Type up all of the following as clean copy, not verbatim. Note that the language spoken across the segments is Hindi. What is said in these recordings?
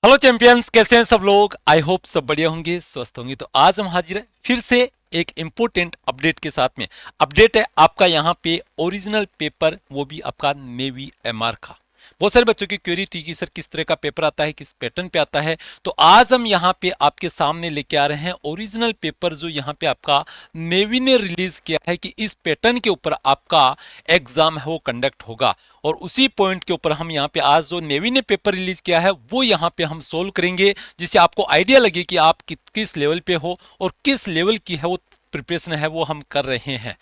हेलो चैंपियंस, कैसे हैं सब लोग। आई होप सब बढ़िया होंगे, स्वस्थ होंगे। तो आज हम हाजिर हैं फिर से एक इम्पोर्टेंट अपडेट के साथ में। अपडेट है आपका यहाँ पे ओरिजिनल पेपर, वो भी आपका नेवी एमआर का। बहुत सारे बच्चों की क्वेरी थी कि सर किस तरह का पेपर आता है, किस पैटर्न पे आता है। तो आज हम यहाँ पे आपके सामने लेके आ रहे हैं ओरिजिनल पेपर, जो यहाँ पे आपका नेवी ने रिलीज किया है कि इस पैटर्न के ऊपर आपका एग्जाम है वो कंडक्ट होगा। और उसी पॉइंट के ऊपर हम यहाँ पे आज जो नेवी ने पेपर रिलीज किया है वो यहाँ पे हम सोल्व करेंगे, जिससे आपको आइडिया लगे कि आप किस लेवल पे हो और किस लेवल की है वो प्रिपरेशन है वो हम कर रहे हैं।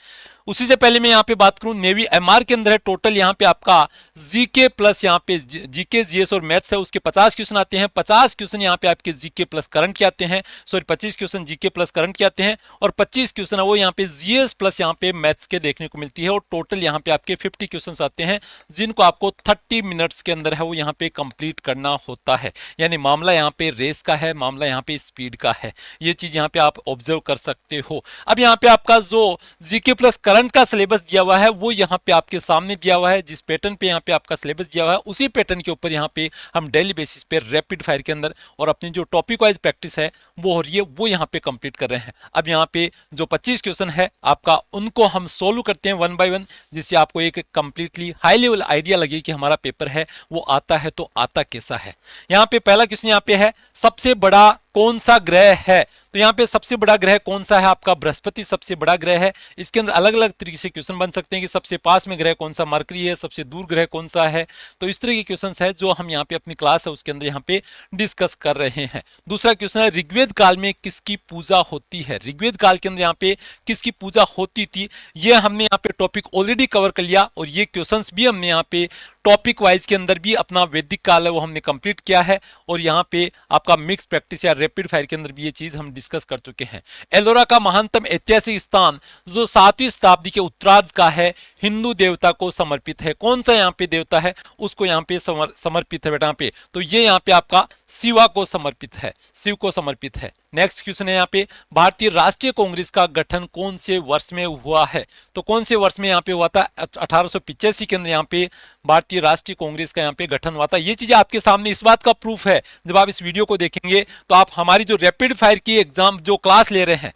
उसी से पहले मैं यहाँ पे बात करूं, नेवी एमआर के अंदर है टोटल यहाँ पे आपका जीके प्लस यहाँ पे जीके जीएस और मैथ्स है, उसके 50 क्वेश्चन आते हैं। 50 क्वेश्चन यहाँ पे आपके जीके प्लस करंट के आते हैं, sorry 25 question GK plus current के आते हैं और 25 क्वेश्चन है वो यहाँ पे जीएस प्लस यहाँ पे मैथ्स के देखने को मिलती है। और टोटल यहाँ पे आपके 50 क्वेश्चन आते हैं, जिनको आपको 30 मिनट्स के अंदर है वो यहाँ पे कंप्लीट करना होता है। यानी मामला यहाँ पे रेस का है, मामला यहाँ पे स्पीड का है। ये चीज यहाँ पे आप ऑब्जर्व कर सकते हो। अब यहाँ पे आपका जो जीके प्लस करंट का सिलेबस दिया हुआ है वो यहाँ पे आपके सामने दिया हुआ है। जिस पैटर्न पे यहाँ पे आपका सिलेबस दिया हुआ है उसी पैटर्न के ऊपर यहाँ पे हम डेली बेसिस पे रैपिड फायर के अंदर और अपनी जो टॉपिक वाइज प्रैक्टिस है वो हो रही है, वो यहाँ पे कंप्लीट कर रहे हैं। अब यहाँ पे जो 25 क्वेश्चन है आपका, उनको हम सोल्व करते हैं वन बाय वन, जिससे आपको एक कंप्लीटली हाई लेवल आइडिया लगे कि हमारा पेपर है वो आता है तो आता कैसा है। यहाँ पे पहला क्वेश्चन यहाँ पे है, सबसे बड़ा कौन सा ग्रह है। तो यहाँ पे सबसे बड़ा ग्रह कौन सा है, आपका बृहस्पति सबसे बड़ा ग्रह है। इसके अंदर अलग अलग तरीके से क्वेश्चन बन सकते हैं कि सबसे पास में ग्रह कौन सा मरकरी है, सबसे दूर ग्रह कौन सा है। तो इस तरह के क्वेश्चन है जो हम यहाँ पे अपनी क्लास है उसके अंदर यहाँ पे डिस्कस कर रहे हैं। दूसरा क्वेश्चन है, ऋग्वेद काल में किसकी पूजा होती है। ऋग्वेद काल के अंदर यहाँ पे किसकी पूजा होती थी, ये हमने यहाँ पे टॉपिक ऑलरेडी कवर कर लिया और ये क्वेश्चन भी हमने यहाँ पे टॉपिक वाइज के अंदर भी अपना वैदिक काल है वो हमने कंप्लीट किया है। और यहाँ पे आपका मिक्स प्रैक्टिस या रैपिड फायर के अंदर भी ये चीज हम डिस्कस कर चुके हैं। एलोरा का महानतम ऐतिहासिक स्थान जो 7वीं शताब्दी के उत्तरार्ध का है, हिंदू देवता को समर्पित है। कौन सा यहाँ पे देवता है उसको यहाँ पे समर्पित है बेटा यहाँ पे, तो ये यहाँ पे आपका शिवा को समर्पित है, शिव को समर्पित है। नेक्स्ट क्वेश्चन है यहाँ पे, भारतीय राष्ट्रीय कांग्रेस का गठन कौन से वर्ष में हुआ है। तो कौन से वर्ष में यहाँ पे हुआ था, 1885 के अंदर यहाँ पे भारतीय राष्ट्रीय कांग्रेस का यहाँ पे गठन हुआ था। ये चीजें आपके सामने इस बात का प्रूफ है, जब आप इस वीडियो को देखेंगे तो आप हमारी जो रैपिड फायर की एग्जाम जो क्लास ले रहे हैं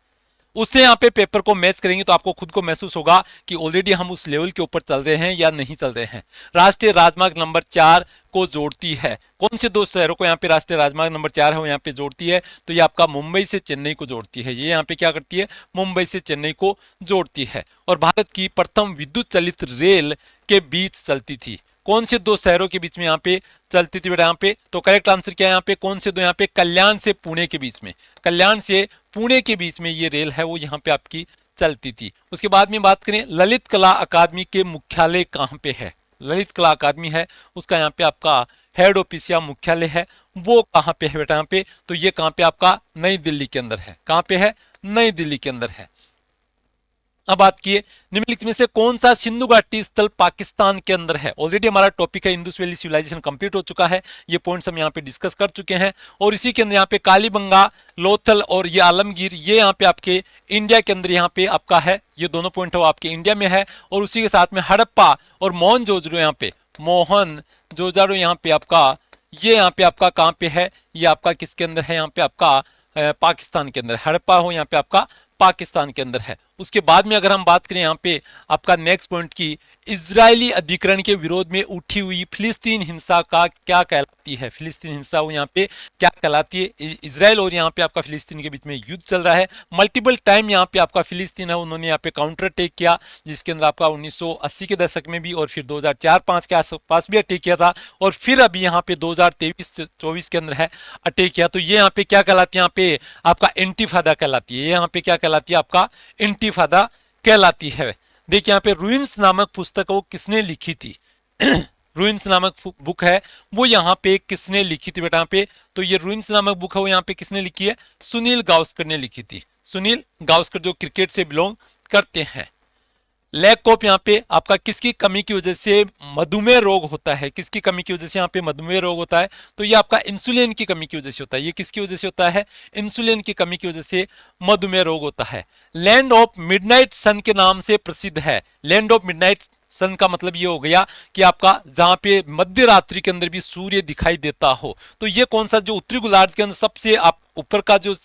उससे यहाँ पे पेपर को मैच करेंगे तो आपको खुद को महसूस होगा कि ऑलरेडी हम उस लेवल के ऊपर चल रहे हैं या नहीं चल रहे हैं। राष्ट्रीय राजमार्ग नंबर 4 को जोड़ती है, कौन से दो शहरों को यहाँ पे राष्ट्रीय राजमार्ग नंबर 4 है वो यहाँ पे जोड़ती है, तो ये आपका मुंबई से चेन्नई को जोड़ती है। ये यहाँ पे क्या करती है, मुंबई से चेन्नई को जोड़ती है। और भारत की प्रथम विद्युत चलित रेल के बीच चलती थी, कौन से दो शहरों के बीच में यहाँ पे चलती थी बेटा यहाँ पे, तो करेक्ट आंसर क्या है यहाँ पे, कौन से दो, यहाँ पे कल्याण से पुणे के बीच में, कल्याण से पुणे के बीच में ये रेल है वो यहाँ पे आपकी चलती थी। उसके बाद में बात करें, ललित कला अकादमी के मुख्यालय कहाँ पे है। ललित कला अकादमी है उसका यहाँ पे आपका हेड ऑफिस या मुख्यालय है वो कहाँ पे है बेटा यहाँ पे, तो ये कहाँ पे आपका नई दिल्ली के अंदर है। कहाँ पे है, नई दिल्ली के अंदर है। अब बात किए, निम्नलिखित में से कौन सा सिंधु घाटी स्थल पाकिस्तान के अंदर है। ऑलरेडी हमारा टॉपिक है इंडस वैली सिविलाइजेशन कंप्लीट हो चुका है, ये पॉइंट्स हम यहाँ पे डिस्कस कर चुके हैं। और इसी के अंदर यहाँ पे कालीबंगा, लोथल और ये आलमगीर, ये यहाँ पे आपके इंडिया के अंदर यहाँ पे आपका है, ये दोनों पॉइंट है वो आपके इंडिया में है। और उसी के साथ में हड़प्पा और मोहनजोदड़ो यहाँ पे, मोहनजोदड़ो यहाँ पे आपका, ये यहाँ पे आपका कहाँ पे है, ये आपका किसके अंदर है, यहाँ पे आपका पाकिस्तान के अंदर। हड़प्पा हो यहाँ पे आपका पाकिस्तान के अंदर है। उसके बाद में अगर हम बात करें यहाँ पे आपका नेक्स्ट पॉइंट की, इजरायली अधिकरण के विरोध में उठी हुई फिलिस्तीन हिंसा का क्या कहलाती है। फिलिस्तीन हिंसा वो यहाँ पे क्या कहलाती है, इजराइल और यहाँ पे आपका फिलिस्तीन के बीच में युद्ध चल रहा है। मल्टीपल टाइम यहाँ पे आपका फिलिस्तीन है उन्होंने यहाँ पे काउंटर अटैक किया, जिसके अंदर आपका 1980 के दशक में भी और फिर 2004-5 के आसपास भी अटैक किया था और फिर अभी यहाँ पे 2023-24 के अंदर है अटैक किया। तो ये यहाँ पे क्या कहलाती है, यहाँ पे आपका इंतिफादा कहलाती है। यहाँ पे क्या कहलाती है, आपका इंतिफादा कहलाती है। देखिए यहाँ पे रूइंस नामक पुस्तक वो किसने लिखी थी। रूइंस नामक बुक है वो यहाँ पे किसने लिखी थी बेटा यहाँ पे, तो ये रूइंस नामक बुक है वो यहाँ पे किसने लिखी है, सुनील गावस्कर ने लिखी थी। सुनील गावस्कर जो क्रिकेट से बिलोंग करते हैं। लैक ऑफ यहाँ पे आपका किसकी कमी की वजह से मधुमेह रोग होता है, किसकी कमी की वजह से यहाँ पे मधुमेह रोग होता है, तो ये आपका इंसुलिन की कमी की वजह से होता है। ये किसकी वजह से होता है, इंसुलिन की कमी की वजह से मधुमेह रोग होता है। लैंड ऑफ मिडनाइट सन के नाम से प्रसिद्ध है। लैंड ऑफ मिडनाइट सन का मतलब ये हो गया कि आपका जहां पे मध्य रात्रि के अंदर भी सूर्य दिखाई देता हो। तो ये कौन सा जो उत्तरी गोलार्ध के अंदर सबसे आप ऊपर का जो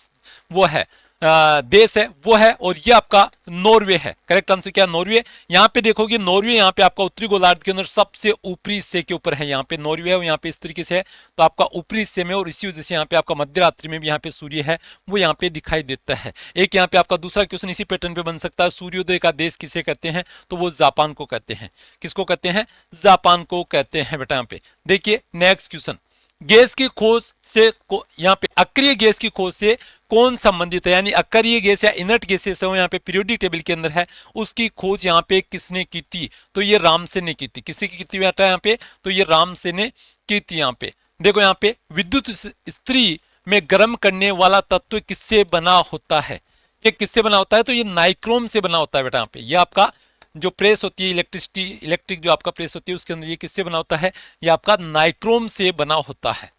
वो है देश है वो है, और ये आपका नॉर्वे है। करेक्ट आंसर क्या, नॉर्वे। यहाँ पे देखोगे नॉर्वे यहाँ पे आपका उत्तरी गोलार्ध के अंदर सबसे ऊपरी हिस्से के ऊपर है, यहाँ पे नॉर्वे है, और यहाँ पे इस तरीके से है, तो आपका ऊपरी हिस्से में, और इसी वजह से यहाँ पे आपका मध्य रात्रि में भी यहाँ पे सूर्य है वो यहाँ पे दिखाई देता है। एक यहाँ पे आपका दूसरा क्वेश्चन इसी पैटर्न पे बन सकता है, सूर्योदय का देश किसे कहते हैं, तो वो जापान को कहते हैं। किसको कहते हैं, जापान को कहते हैं बेटा। यहाँ पे देखिए नेक्स्ट क्वेश्चन, गैस की खोज से यहाँ पे अक्रिय गैस की खोज से कौन संबंधित है, यानी अक्रिय गैस या इनर्ट गैसेस है यहाँ पे पीरियोडिक टेबल के अंदर है, उसकी खोज यहाँ पे किसने की थी, तो ये रामसे ने की थी। किसी की थी बेटा यहाँ पे, तो ये रामसे ने की थी। यहाँ पे देखो, यहाँ पे विद्युत स्त्री में गर्म करने वाला तत्व किससे बना होता है, ये किससे बना होता है, तो ये नाइक्रोम से बना होता है बेटा। यहाँ पे ये आपका जो प्रेस होती है इलेक्ट्रिक जो आपका प्रेस होती है उसके अंदर ये किससे बना होता है, ये आपका नाइक्रोम से बना होता है।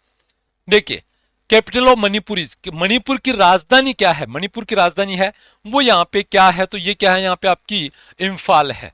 देखिए कैपिटल ऑफ मणिपुर, मणिपुर की राजधानी क्या है, मणिपुर की राजधानी है वो यहाँ पे क्या है, तो ये क्या है, यहाँ पे आपकी इम्फाल है।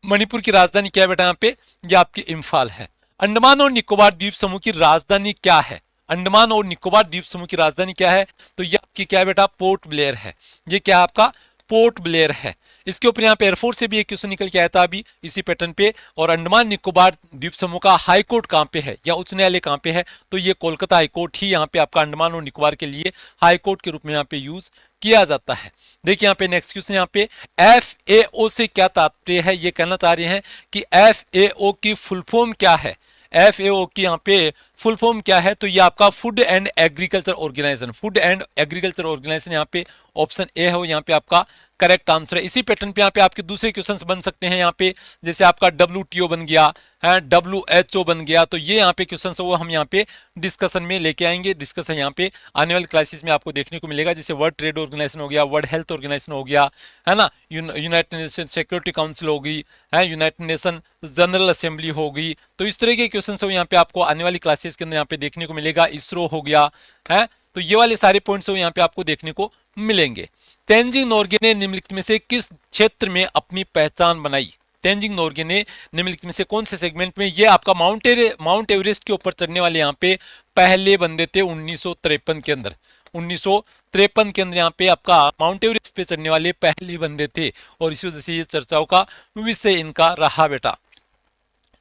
मणिपुर की राजधानी क्या है बेटा, यहाँ पे ये आपकी इम्फाल है। अंडमान और निकोबार द्वीप समूह की राजधानी क्या है, अंडमान और निकोबार द्वीप समूह की राजधानी क्या है, तो ये आपकी क्या है बेटा, पोर्ट ब्लेयर है। ये क्या है आपका, पोर्ट ब्लेयर है। इसके ऊपर यहाँ पे एयरफोर्स से भी एक क्वेश्चन निकल के आया था अभी इसी पैटर्न पे। और अंडमान निकोबार द्वीप समूह का हाई कोर्ट कहाँ पे है या उच्च न्यायालय कहाँ पे है, तो ये कोलकाता हाई कोर्ट ही यहाँ पे आपका अंडमान और निकोबार के लिए हाई कोर्ट के रूप में यहाँ पे यूज किया जाता है। देखिए यहाँ पे नेक्स्ट क्वेश्चन, यहाँ पे FAO से क्या तात्पर्य है, ये कहना चाह रहे हैं कि FAO की फुल फॉर्म क्या है, FAO की यहाँ पे फुल फॉर्म क्या है, तो ये आपका food and agriculture organisation, food and agriculture organisation यहाँ पे ऑप्शन ए है वो यहाँ पे आपका करेक्ट आंसर है। इसी पैटर्न पे यहाँ पे आपके दूसरे क्वेश्चंस बन सकते हैं, यहाँ पे जैसे आपका WTO बन गया है, WHO बन गया, तो ये यहाँ पे क्वेश्चंस वो हम यहाँ पे डिस्कशन में लेके आएंगे। डिस्कशन यहाँ पे आने वाले क्लासेस में आपको देखने को मिलेगा, जैसे वर्ल्ड ट्रेड ऑर्गेनाइजेशन हो गया, वर्ल्ड हेल्थ ऑर्गेनाइजेशन हो गया, है ना, यूनाइटेड नेशन सिक्योरिटी काउंसिल हो गई है, यूनाइटेड नेशन जनरल असेंबली हो गई। तो इस तरह के क्वेश्चन यहाँ पे आपको आने वाली क्लासेस के अंदर यहाँ पे देखने को मिलेगा। इसरो हो गया है, तो ये वाले सारे पॉइंट्स यहाँ पे आपको देखने को मिलेंगे। तेंजिंग नोर्गे ने निम्नलिखित में से किस क्षेत्र में अपनी पहचान बनाई, तेंजिंग नोर्गे ने निम्नलिखित में से कौन से सेगमेंट में, ये आपका माउंट एवरेस्ट के ऊपर चढ़ने वाले यहाँ पे पहले बंदे थे 1953 के अंदर। 1953 के अंदर यहाँ पे आपका माउंट एवरेस्ट पे चढ़ने वाले पहले बंदे थे, और इसी वजह से ये चर्चाओं का विषय इनका रहा बेटा।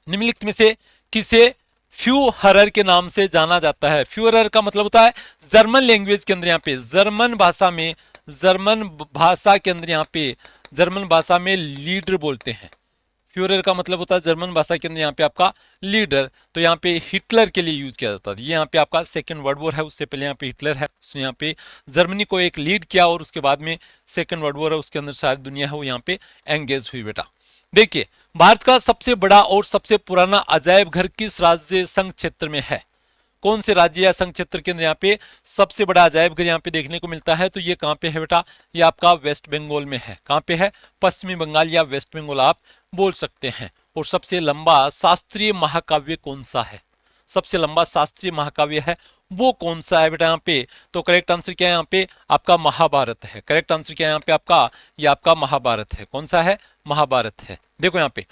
निम्नलिखित में से किसे फ्यूहरर के नाम से जाना जाता है, फ्यूहरर का मतलब होता है जर्मन लैंग्वेज के अंदर यहाँ पे, जर्मन भाषा के अंदर यहाँ पे जर्मन भाषा में लीडर बोलते हैं। फ्यूहरर का मतलब होता है जर्मन भाषा के अंदर यहाँ पे आपका लीडर, तो यहाँ पे हिटलर के लिए यूज किया जाता है। ये यहाँ पे आपका सेकंड वर्ल्ड वॉर है, उससे पहले यहाँ पे हिटलर है, उसने यहाँ पे जर्मनी को एक लीड किया, और उसके बाद में सेकंड वर्ल्ड वॉर है, उसके अंदर सारी दुनिया है वो यहाँ पे एंगेज हुई बेटा। देखिए भारत का सबसे बड़ा और सबसे पुराना अजायब घर किस राज्य संघ क्षेत्र में है, कौन से राज्य या संघ क्षेत्र के अंदर यहाँ पे सबसे बड़ा अजायब घर यहाँ पे देखने को मिलता है, तो ये कहाँ पे है बेटा, ये आपका वेस्ट बंगाल में है। कहाँ पे है, पश्चिमी बंगाल या वेस्ट बंगाल आप बोल सकते हैं। और सबसे लंबा शास्त्रीय महाकाव्य कौन सा है, सबसे लंबा शास्त्रीय महाकाव्य है वो कौन सा है बेटा यहाँ पे, तो करेक्ट आंसर क्या है यहाँ पे आपका महाभारत है। करेक्ट आंसर क्या है यहाँ पे आपका, ये आपका महाभारत है। कौन सा है, महाभारत है। देखो यहाँ पे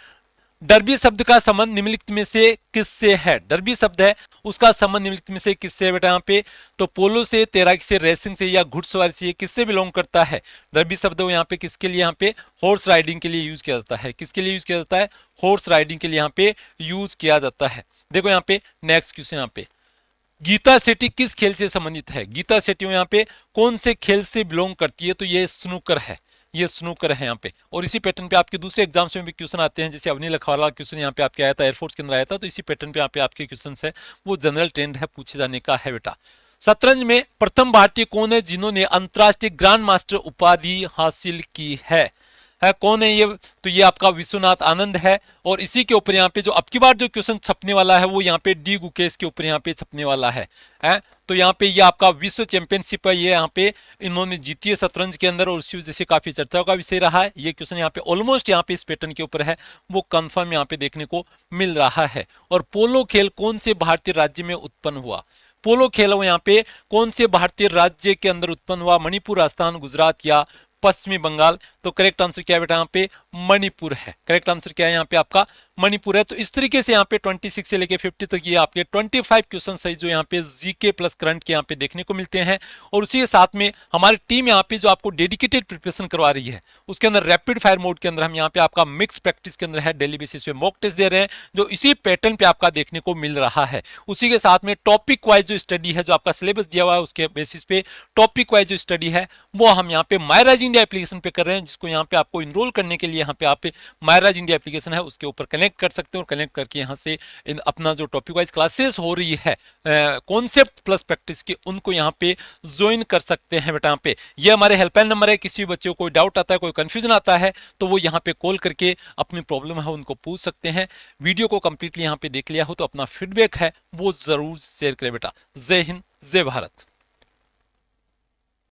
डर्बी शब्द का संबंध निम्नलिखित में से किससे है, डर्बी शब्द है उसका संबंध निम्नलिखित में से किससे है बेटा यहाँ पे, तो पोलो से, तैराकी से, रेसिंग से या घुड़सवारी से, किससे बिलोंग करता है। डर्बी शब्द यहाँ पे किसके लिए, यहाँ पे हॉर्स राइडिंग के लिए यूज किया जाता है। किसके लिए यूज किया जाता है, हॉर्स राइडिंग के लिए यहाँ पे यूज किया जाता है। देखो यहाँ पे नेक्स्ट क्वेश्चन, यहाँ पे गीता शेट्टी किस खेल से संबंधित है, गीता शेट्टी यहाँ पे कौन से खेल से बिलोंग करती है, तो ये स्नूकर है, ये स्नूकर है यहाँ पे। और इसी पैटर्न पे आपके दूसरे एग्जाम्स में भी क्वेश्चन आते हैं, जैसे अवनी लखवाला क्वेश्चन यहाँ पे आपके आया था, एयरफोर्स के अंदर आया था, तो इसी पैटर्न पे यहाँ पे आपके क्वेश्चन है वो जनरल ट्रेंड है, पूछे जाने का है बेटा। शतरंज में प्रथम भारतीय कौन है जिन्होंने अंतरराष्ट्रीय ग्रैंड मास्टर उपाधि हासिल की है, कौन है ये, तो ये आपका विश्वनाथ आनंद है। और इसी के ऊपर यहाँ पे जो अब की बार जो क्वेश्चन छपने वाला है वो यहाँ पे डी गुकेश के ऊपर यहाँ पे छपने वाला है। तो यहाँ पे ये आपका विश्व चैंपियनशिप है, ये यहाँ पे इन्होंने जीती है शतरंज के अंदर, और इसी वजह से काफी चर्चाओं का विषय रहा है। ये क्वेश्चन यहाँ पे ऑलमोस्ट यहाँ पे इस पैटर्न के ऊपर है वो कंफर्म यहाँ पे देखने को मिल रहा है। और पोलो खेल कौन से भारतीय राज्य में उत्पन्न हुआ, पोलो खेल यहाँ पे कौन से भारतीय राज्य के अंदर उत्पन्न हुआ, मणिपुर, राजस्थान, गुजरात या पश्चिमी बंगाल। तो करेक्ट आंसर क्या है बेटा यहाँ पे मणिपुर है। करेक्ट आंसर क्या है यहाँ पे आपका मणिपुर है। तो इस तरीके से यहाँ पे 26 से लेके 50 तक ये आपके 25 क्वेश्चन है जो यहाँ पे जीके प्लस करंट के यहाँ पे देखने को मिलते हैं। और उसी के साथ में हमारी टीम यहाँ पे जो आपको डेडिकेटेड प्रिपरेशन करवा रही है उसके अंदर रैपिड फायर मोड के अंदर हम यहाँ पे आपका मिक्स प्रैक्टिस के अंदर है, डेली बेसिस पे मॉक टेस्ट दे रहे हैं जो इसी पैटर्न पे आपका देखने को मिल रहा है। उसी के साथ में टॉपिक वाइज जो स्टडी है, जो आपका सिलेबस दिया हुआ है उसके बेसिस पे टॉपिक वाइज जो स्टडी है वो हम यहाँ पे मायराज इंडिया एप्लीकेशन पे कर रहे हैं, जिसको यहाँ पे आपको इनरोल करने के लिए यहाँ पे आप मायराज इंडिया एप्लीकेशन है उसके ऊपर कनेक्ट कर सकते हो और कनेक्ट करके यहाँ से अपना जो टॉपिक वाइज क्लासेस हो रही है कॉन्सेप्ट प्लस प्रैक्टिस की उनको यहाँ पे ज्वाइन कर सकते हैं बेटा। यहाँ पे ये हमारे हेल्पलाइन नंबर है, किसी भी बच्चे को कोई डाउट आता है, कोई कंफ्यूजन आता है तो वो यहाँ पे कॉल करके अपनी प्रॉब्लम है उनको पूछ सकते हैं। वीडियो को कंप्लीटली यहाँ पे देख लिया हो तो अपना फीडबैक है वो जरूर शेयर करें बेटा। जय हिंद, जय भारत।